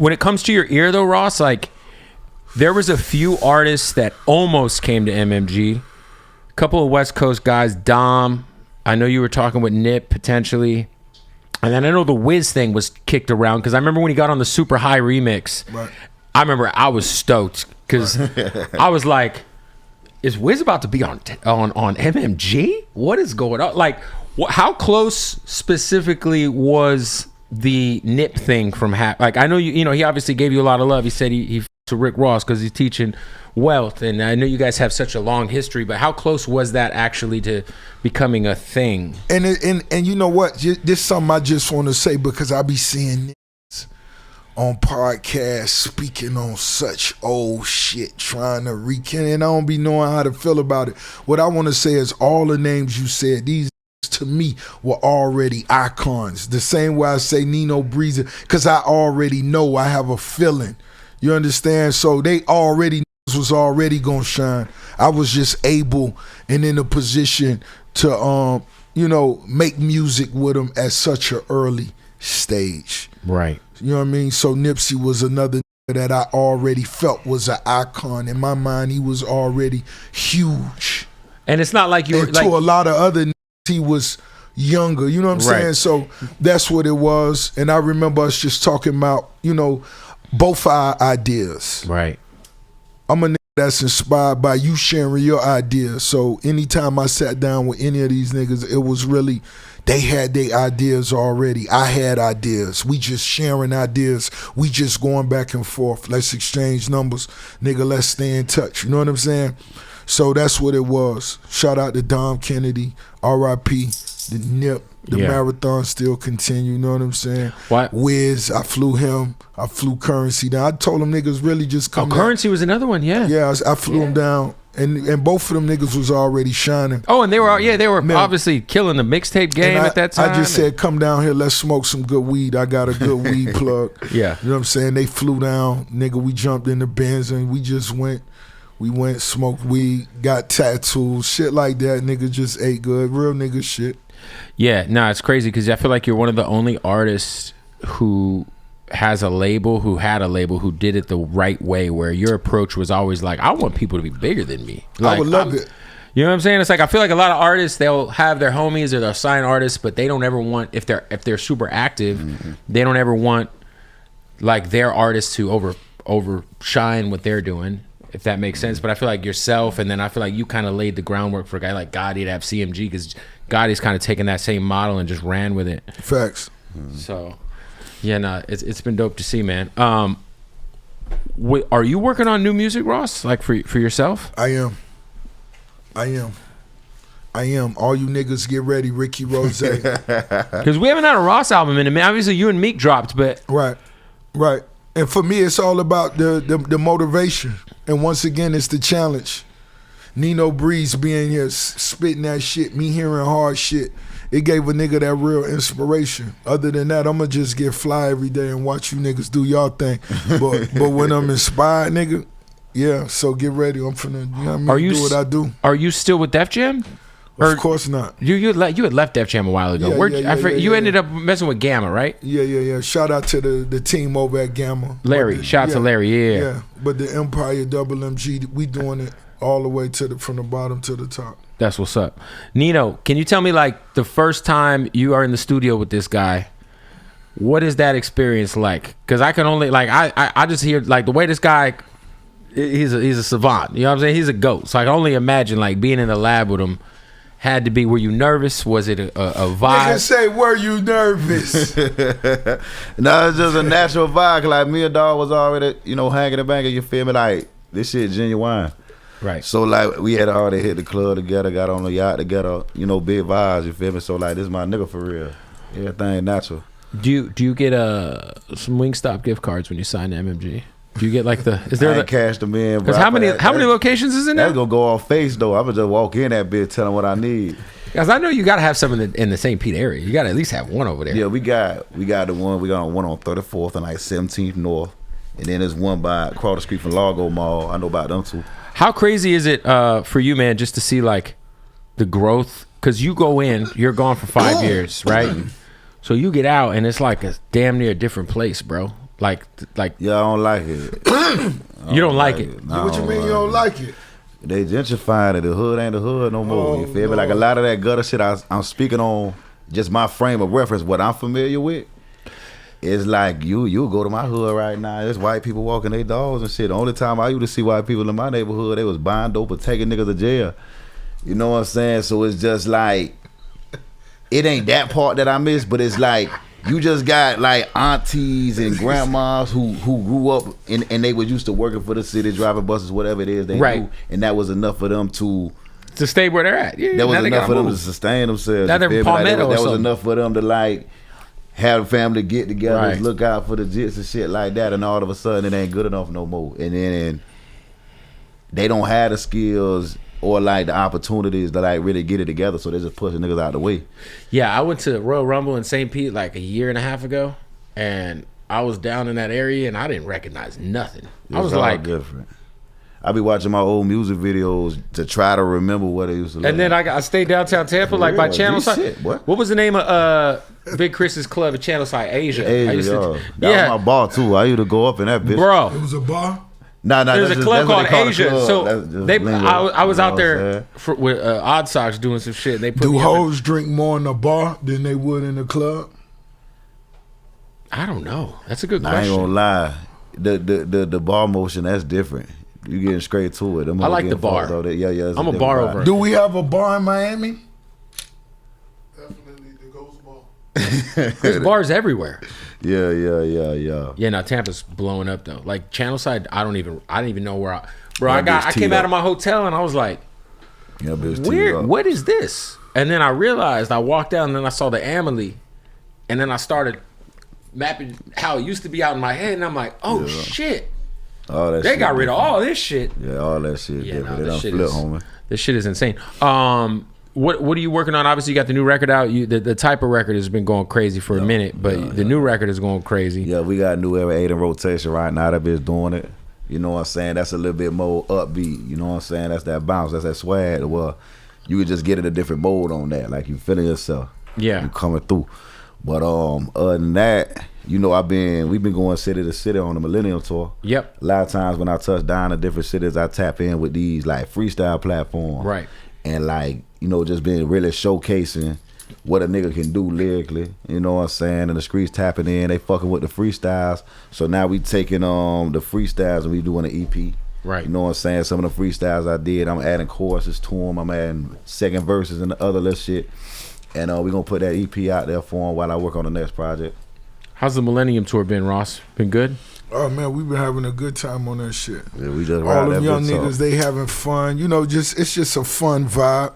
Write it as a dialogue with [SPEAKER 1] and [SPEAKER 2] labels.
[SPEAKER 1] when it comes to your ear though, Ross, like there was a few artists that almost came to MMG. A couple of West Coast guys, Dom. I know you were talking with Nip potentially. And then I know the Wiz thing was kicked around because I remember when he got on the Super High remix. Right. I remember I was stoked because I was like, "Is Wiz about to be on MMG? What is going on?" Like, how close specifically was the Nip thing from like? I know you know he obviously gave you a lot of love. He said he to Rick Ross because he's teaching Wealth, and I know you guys have such a long history, but how close was that actually to becoming a thing?
[SPEAKER 2] And you know what? This is something I just want to say because I be seeing niggas on podcasts speaking on such old shit, trying to recant, and I don't be knowing how to feel about it. What I want to say is all the names you said, these to me were already icons. The same way I say Nino Breezer, because I already know, I have a feeling. You understand? So they already was already gonna shine. I was just able and in a position to you know, make music with them at such an early stage.
[SPEAKER 1] Right.
[SPEAKER 2] You know what I mean? So Nipsey was another that I already felt was an icon. In my mind, he was already huge.
[SPEAKER 1] And it's not like you were
[SPEAKER 2] like, to a lot of other he was younger. You know what I'm saying? So that's what it was. And I remember us just talking about, you know, both our ideas.
[SPEAKER 1] Right.
[SPEAKER 2] I'm a nigga that's inspired by you sharing your ideas. So anytime I sat down with any of these niggas, it was really, they had their ideas already. I had ideas. We just sharing ideas. We just going back and forth. Let's exchange numbers. Nigga, let's stay in touch. You know what I'm saying? So that's what it was. Shout out to Dom Kennedy, R.I.P., the Nip. The marathon still continue, you know what I'm saying?
[SPEAKER 1] What?
[SPEAKER 2] Wiz, I flew him. I flew Currency down. I told them niggas really just come down.
[SPEAKER 1] Currency was another one, yeah.
[SPEAKER 2] Yeah, I flew him down. And both of them niggas was already shining.
[SPEAKER 1] Oh, and they were obviously killing the mixtape game at that time.
[SPEAKER 2] I just said, come down here, let's smoke some good weed. I got a good weed plug.
[SPEAKER 1] Yeah.
[SPEAKER 2] You know what I'm saying? They flew down, nigga, we jumped in the Benz and we just went. We went, smoked weed, got tattoos, shit like that. Nigga just ate good, real nigga shit.
[SPEAKER 1] Yeah, no, it's crazy because I feel like you're one of the only artists who has a label, who had a label, who did it the right way, where your approach was always like, I want people to be bigger than me. Like,
[SPEAKER 2] I would love it.
[SPEAKER 1] You know what I'm saying? It's like I feel like a lot of artists, they'll have their homies or they'll sign artists, but they don't ever want, if they're super active, they don't ever want like their artists to overshine what they're doing. If that makes sense. But I feel like yourself, and then I feel like you kind of laid the groundwork for a guy like Gotti to have CMG, because Gotti's kind of taken that same model and just ran with it.
[SPEAKER 2] Facts.
[SPEAKER 1] So, yeah, no, it's been dope to see, man. Are you working on new music, Ross? Like for yourself?
[SPEAKER 2] I am. All you niggas get ready, Ricky Rose.
[SPEAKER 1] Because we haven't had a Ross album in a minute. Obviously, you and Meek dropped, but
[SPEAKER 2] right. And for me, it's all about the motivation. And once again, it's the challenge. Nino Breeze being here, spitting that shit, me hearing hard shit, it gave a nigga that real inspiration. Other than that, I'ma just get fly every day and watch you niggas do y'all thing. But when I'm inspired, nigga, yeah, so get ready. I'm finna, you know what I mean, do what I do.
[SPEAKER 1] Are you still with Def Jam?
[SPEAKER 2] Of course not.
[SPEAKER 1] You had left Def Jam a while ago. You ended up messing with Gamma, right?
[SPEAKER 2] Yeah. Shout out to the team over at Gamma.
[SPEAKER 1] Larry. Shout out to Larry,
[SPEAKER 2] Yeah, but the Empire Double MG, we doing it all the way from the bottom to the top.
[SPEAKER 1] That's what's up. Nino, can you tell me, like, the first time you are in the studio with this guy, what is that experience like? Because I can only, like, I just hear, like, the way this guy, he's a savant. You know what I'm saying? He's a goat. So I can only imagine, like, being in the lab with him. Had to be, were you nervous? Was it a vibe?
[SPEAKER 2] Nigga say, were you nervous?
[SPEAKER 3] No, it's just a natural vibe. Like, me and dog was already, you know, hanging and banging, you feel me? Like, this shit genuine.
[SPEAKER 1] Right.
[SPEAKER 3] So, like, we had already hit the club together, got on the yacht together, you know, big vibes, you feel me? So, like, this is my nigga for real. Everything natural.
[SPEAKER 1] Do you get some Wingstop gift cards when you sign to MMG? Do you get like is there
[SPEAKER 3] I cashed them in, bro?
[SPEAKER 1] Because how many locations is in there?
[SPEAKER 3] That's gonna go off face though. I'm gonna just walk in that bitch, tell them what I need.
[SPEAKER 1] Because I know you gotta have some in the St. Pete area. You gotta at least have one over there.
[SPEAKER 3] Yeah, we got the one. We got one on 34th and like 17th North, and then there's one by across the street from Largo Mall. I know about them too.
[SPEAKER 1] How crazy is it for you, man, just to see like the growth? Because you go in, you're gone for 5 years, right? So you get out and it's like a damn near different place, bro. Like
[SPEAKER 3] Yeah, I don't like it.
[SPEAKER 1] you don't like it.
[SPEAKER 3] Nah,
[SPEAKER 2] What you mean you don't like it?
[SPEAKER 3] They gentrifying it. The hood ain't the hood no more. You
[SPEAKER 2] Oh,
[SPEAKER 3] feel me? Like a lot of that gutter shit I'm speaking on just my frame of reference, what I'm familiar with. It's like you go to my hood right now. There's white people walking their dogs and shit. The only time I used to see white people in my neighborhood, they was buying dope or taking niggas to jail. You know what I'm saying? So it's just like, it ain't that part that I miss, but it's like you just got like aunties and grandmas who grew up and they was used to working for the city, driving buses, whatever it is they do, and that was enough for them to
[SPEAKER 1] stay where they're at. Yeah,
[SPEAKER 3] that was enough for them to sustain themselves.
[SPEAKER 1] Now they're Palmetto
[SPEAKER 3] that was enough for them to like have a family get together, look out for the jits and shit like that, and all of a sudden it ain't good enough no more. And then they don't have the skills or like the opportunities to like really get it together, so they just pushing niggas out the way.
[SPEAKER 1] Yeah, I went to Royal Rumble in St. Pete like a year and a half ago, and I was down in that area and I didn't recognize nothing. I was like
[SPEAKER 3] different. I be watching my old music videos to try to remember what it used to look
[SPEAKER 1] and then
[SPEAKER 3] like.
[SPEAKER 1] I stayed downtown Tampa, like by Channel Side. What was the name of Big Chris's club at Channel Side? Asia.
[SPEAKER 3] That was my bar too. I used to go up in that bitch.
[SPEAKER 1] Bro.
[SPEAKER 2] It was a bar?
[SPEAKER 1] No, there's a club called Asia. So I was out there with Odd Socks doing some shit. And they put
[SPEAKER 2] Do hoes drink more in the bar than they would in the club?
[SPEAKER 1] I don't know. That's a good question.
[SPEAKER 3] I ain't gonna lie. The bar motion, that's different. You getting straight to it.
[SPEAKER 1] I like the bar.
[SPEAKER 3] Yeah.
[SPEAKER 1] I'm a bar over.
[SPEAKER 2] Do we have a bar in Miami?
[SPEAKER 4] Definitely the Ghost Ball.
[SPEAKER 1] There's bars everywhere.
[SPEAKER 3] Yeah.
[SPEAKER 1] Yeah, now Tampa's blowing up though. Like Channel Side, I didn't even know where I came out of my hotel and I was like, weird, what is this? And then I realized I walked out and then I saw the Amelie and then I started mapping how it used to be out in my head and I'm like, oh shit. They got rid of all this shit.
[SPEAKER 3] Yeah, all that shit.
[SPEAKER 1] Yeah,
[SPEAKER 3] they done flip, homie.
[SPEAKER 1] This shit is insane. What are you working on? Obviously, you got the new record out. The type of record has been going crazy for a minute, but the new record is going crazy.
[SPEAKER 3] Yeah, we got new every 8 in rotation right now. That bitch doing it. You know what I'm saying? That's a little bit more upbeat. You know what I'm saying? That's that bounce. That's that swag. Well, you could just get in a different mode on that. Like you feeling yourself.
[SPEAKER 1] Yeah,
[SPEAKER 3] you coming through. But other than that, you know, we've been going city to city on the Millennium Tour.
[SPEAKER 1] Yep.
[SPEAKER 3] A lot of times when I touch down in different cities, I tap in with these like freestyle platforms.
[SPEAKER 1] Right.
[SPEAKER 3] And like, you know, just been really showcasing what a nigga can do lyrically. You know what I'm saying? And the streets tapping in, they fucking with the freestyles. So now we taking the freestyles and we doing an EP.
[SPEAKER 1] Right.
[SPEAKER 3] You know what I'm saying? Some of the freestyles I did, I'm adding choruses to them. I'm adding second verses and the other little shit. And we're going to put that EP out there for them while I work on the next project.
[SPEAKER 1] How's the Millennium Tour been, Ross? Been good?
[SPEAKER 2] Oh man, we've been having a good time on that shit.
[SPEAKER 3] Yeah, we just
[SPEAKER 2] all them young niggas, they having fun. You know, it's just a fun vibe.